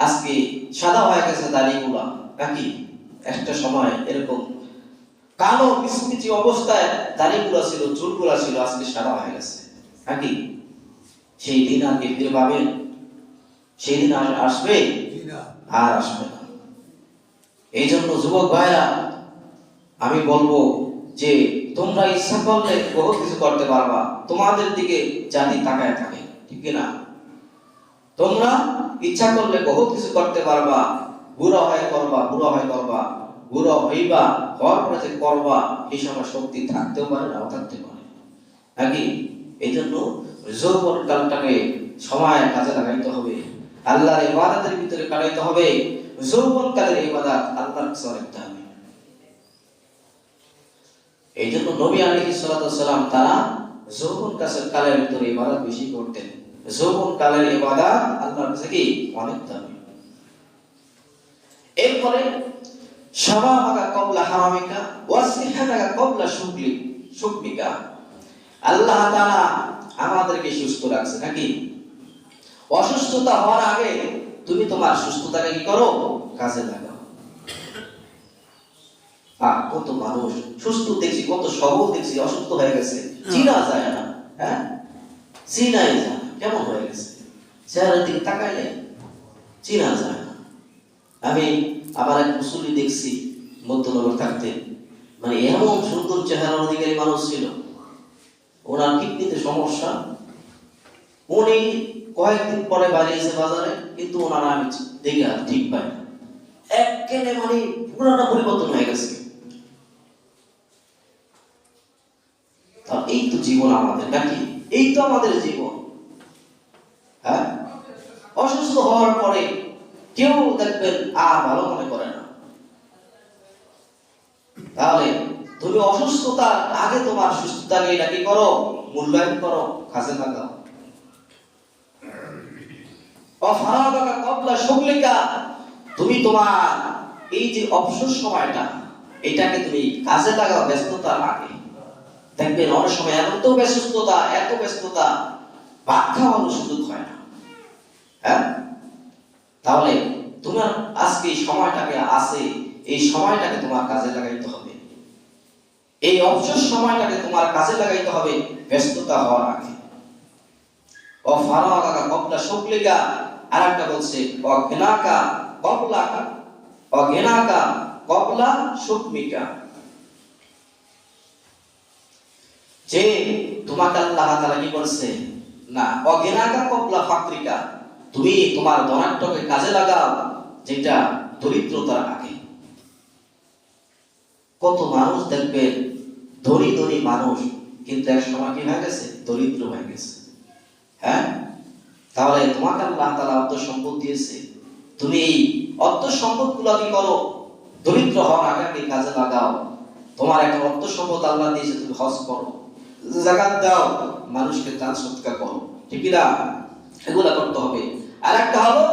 আজকে সাদা হয়ে গেছে দাড়িগুলা নাকি? একটা সময় এরকম কালো মিচমিচি অবস্থায় দাড়িগুলা ছিল, চুলগুলা ছিল, আজকে সাদা হয়ে গেছে নাকি? সেই দিন আর কি ফিরে পাবেন? সেই দিন আসবে? আর আসবে না। এই জন্য যুবক ভাইরা, আমি বলবো যে তোমরা ইচ্ছা করলে বহু কিছু করতে পারবা, তোমাদের দিকে জাতি তাকায় থাকে, ঠিক না? তোমরা ইচ্ছা করলে বহু কিছু করতে পারবা, বুড়া হয়ে করবা, বুড়া হয়ে করবা, বুড়া হইবা, হওয়ার পরে যে করবা, এই সময় শক্তি থাকতেও পারে, নাও থাকতে পারে নাকি? এই জন্য যৌবন কালটাকে সময় কাজে লাগাইতে হবে, আল্লাহর ইবাদতের ভিতরে কাটাইতে হবে। যৌবন কালের ইবাদত আল্লাহর কাছে রাখতে হবে। এই জন্য নবী আলাইহিস সালাতু ওয়াস সালাম তারা যৌবন কালের ভিতরে ইবাদত বেশি করতেন। যৌবন কালের ইবাদত আল্লাহর কাছে কি অনেক দামি। এরপরে শাবাবাকা ক্বাবলা হারামিকা ওয়া সিহহাতাকা ক্বাবলা শুকমিকা। আল্লাহ তাআলা আমাদেরকে সুস্থ রাখছে নাকি? অসুস্থতা হওয়ার আগে তুমি তোমার সুস্থতাকে কি করো? কাজে লাগাও। কত মানুষ সুস্থ দেখছি, কত সবল দেখছি, অসুস্থ হয়ে গেছে, চিনা যায় না। হ্যাঁ, চিনাই যায় না, কেমন হয়ে গেছে, চেহারার দিকে তাকাইলে চিনা যায় না। আমি আমার এক মুসল্লি দেখছি মধ্যনগর থাকতে, মানে এমন সুন্দর চেহারার অধিকারী মানুষ ছিল, ওনার কিডনিতে সমস্যা, উনি কয়েকদিন পরে বাড়িয়েছে বাজারে, কিন্তু ওনার আমি দেখে আর ঠিক পাই না, একেবারে মানে পুরাটা পরিবর্তন হয়ে গেছে। এই তো জীবন আমাদের নাকি? এই তো আমাদের জীবন। হ্যাঁ, অসুস্থ হওয়ার পরে কেউ দেখবেন আর ভালো মনে করে না। তাহলে তুমি অসুস্থতার আগে তোমার সুস্থতাকে নাকি করো, মূল্যায়ন করো, কাজে লাগাও। অফারাগাকা ক্বাবলা শুগলিকা, তুমি তোমার এই যে অবসর সময়টা, এটাকে তুমি কাজে লাগাও ব্যস্ততার আগে। দেখবেন অনেক সময় এত ব্যস্ততা ভাত খাওয়ানোর সুযোগ হয় না। হ্যাঁ, তাহলে তোমার আজকে এই সময়টাকে আছে, এই সময়টাকে তোমার কাজে লাগাইতে হবে। এই অবসর সময়টাকে তোমার কাজে লাগাইতে হবে ব্যস্ততা হওয়ার আগে। অফারাগাকা ক্বাবলা শুগলিকা, আরেকটা বলছে অগনাকা ক্বাবলা শুকমিকা, যে তোমাকে আল্লাহ তাআলা কি করছে না, অগনাকা ক্বাবলা ফাকরিকা, তুমি তোমার ধনাঢ্যকে কাজে লাগাও যেটা দরিদ্রতার আগে। কত মানুষ দেখবেন ধনী মানুষ, কিন্তু এক সময় কি হয়ে গেছে? দরিদ্র হয়ে গেছে। হ্যাঁ, তাহলে তোমাকে আল্লাহ তাআলা অর্থ সম্পদ দিয়েছে, তুমি এই অর্থ সম্পদ গুলো কি করো? দরিদ্র হওয়ার আগে কাজে লাগাও। তোমার একটা অর্থ সম্পদ আল্লাহ দিয়েছে, তুমি হজ করো, যাকাত দাও, মানুষকে দান সদকা করো, ঠিক না? এগুলা করতে হবে। আর একটা হলো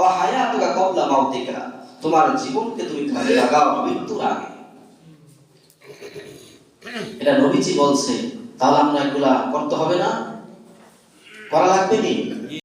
অহায়াতুকা ক্বাবলা মাউতিকা, তোমার জীবনকে তুমি কাজে লাগাও মৃত্যুর আগে। এটা নবীজি বলছে। তাহলে আমরা এগুলা করতে হবে না? করা লাগবে নি?